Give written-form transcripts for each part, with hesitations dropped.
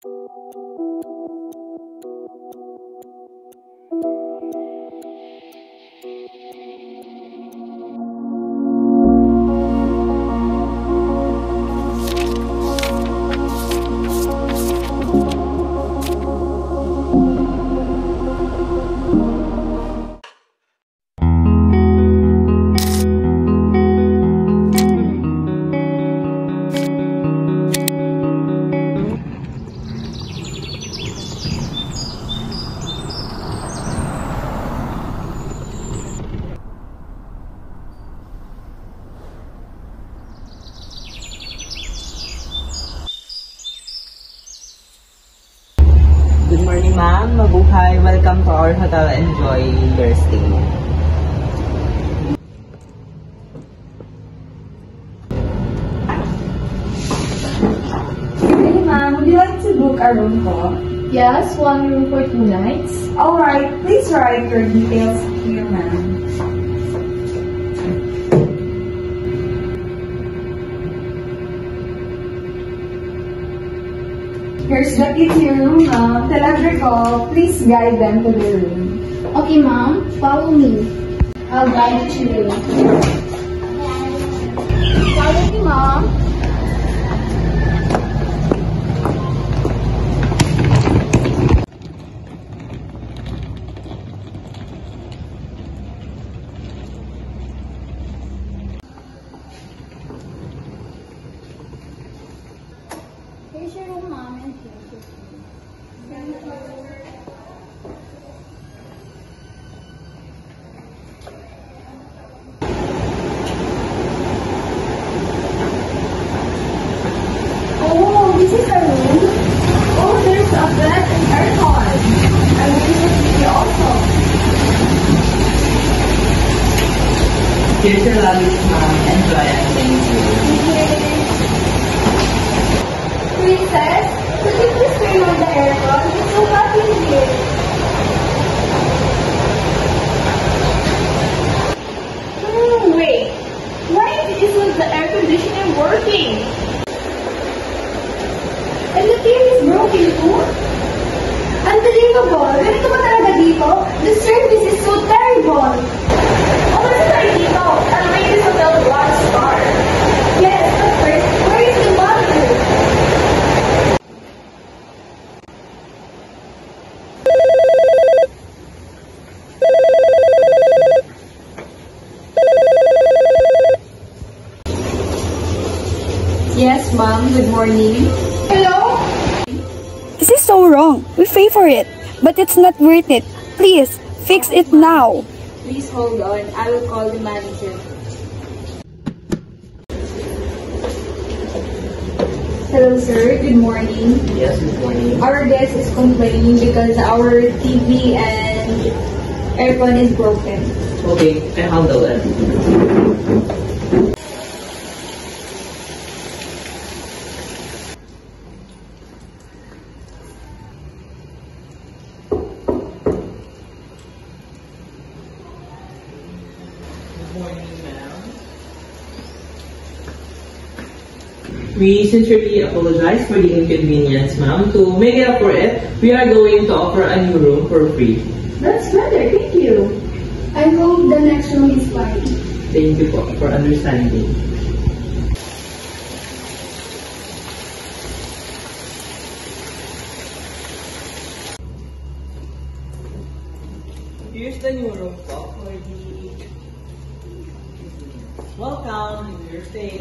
Good morning, ma'am. Mabuhay. Welcome to our hotel. Enjoy your stay. Hey, ma'am. Would you like to book a room po? Yes, 1 room for 2 nights. Alright, please write your details here, ma'am. Here's the key to your room, ma'am. Tell Adrico, please guide them to the room. Okay, ma'am. Follow me. I'll guide you to the room. Follow me, ma'am. Here's your room, ma'am, and here's your room. Oh, this is a room. Oh, there's a bed and aircon. I wish it could be also. Here's your luggage, ma'am. Enjoy and thank you. Princess, could you please turn on the aircon? It's so hot in here. Wait. Why isn't the air conditioning working? And the TV is broken too. Unbelievable. Ganito ba talaga dito? The service is so terrible. Oh, what's the dito? I'll rate this hotel 1 star. Yes, but first, where is the bathroom? Yes, ma'am. Good morning. Hello? This is so wrong. We pay for it, but it's not worth it. Please, fix it now. Please hold on. I will call the manager. Hello, sir. Good morning. Yes, good morning. Our guest is complaining because our TV and aircon is broken. Okay, I handle it. We sincerely apologize for the inconvenience, ma'am. To make it up for it, we are going to offer a new room for free. That's better. Thank you. I hope the next room is fine. Thank you for understanding. Here's the new room for the... Welcome to your stay.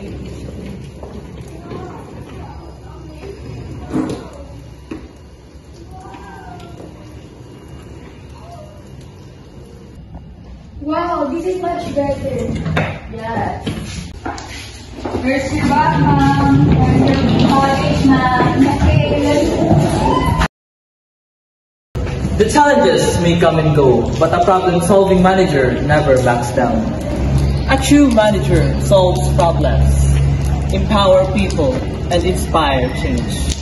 Wow, this is much better. Yes. Where's your bag, ma'am? Where's your college, ma'am? Okay. The challenges may come and go, but a problem-solving manager never backs down. A true manager solves problems, empower people, and inspire change.